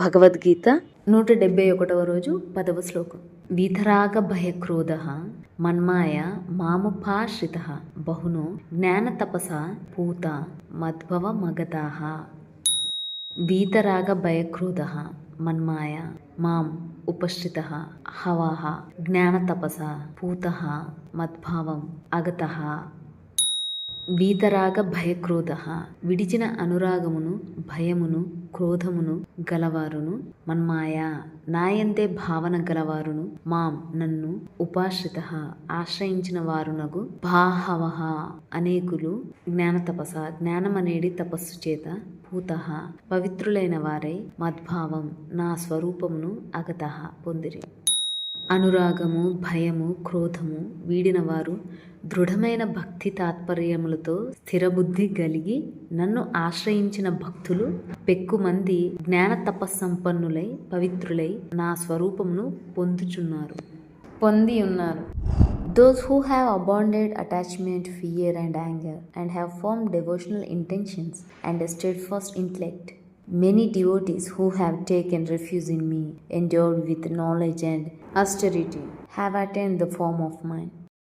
భగవద్గీత 171వ రోజు 10వ శ్లోకం. వీతరాగ భయక్రోధ మన్మాయ మాముపాశ్రిత బహునో జ్ఞానతపస పూత మద్భవ మగతాః. వీతరాగ భయక్రోధ మన్మాయ మాం ఉపశ్రితః హవాః జ్ఞానతపస పూతః మద్భావం అగతః. వీతరాగ భయక్రోధ విడిచిన అనురాగమును భయమును క్రోధమును గలవారును మన్మాయ నాయందే భావన గలవారును మాం నన్ను ఉపాశ్రిత ఆశ్రయించిన వారునగు బాహవః అనేకులు జ్ఞానతపస జ్ఞానమనేడి తపస్సు చేత పూతః పవిత్రులైన వారై మద్భావం నా స్వరూపమును అగతః పొందిరి. అనురాగము భయము క్రోధము వీడిన వారు దృఢమైన భక్తి తాత్పర్యములతో స్థిరబుద్ధి కలిగి నన్ను ఆశ్రయించిన భక్తులు పెక్కుమంది జ్ఞాన తపస్సంపన్నులై పవిత్రులై నా స్వరూపమును పొంది ఉన్నారు. Those who have abandoned attachment, fear and anger and have formed devotional intentions and a steadfast intellect, many devotees who have taken refuge in me, endowed with knowledge and austerity, have attained the form of mine.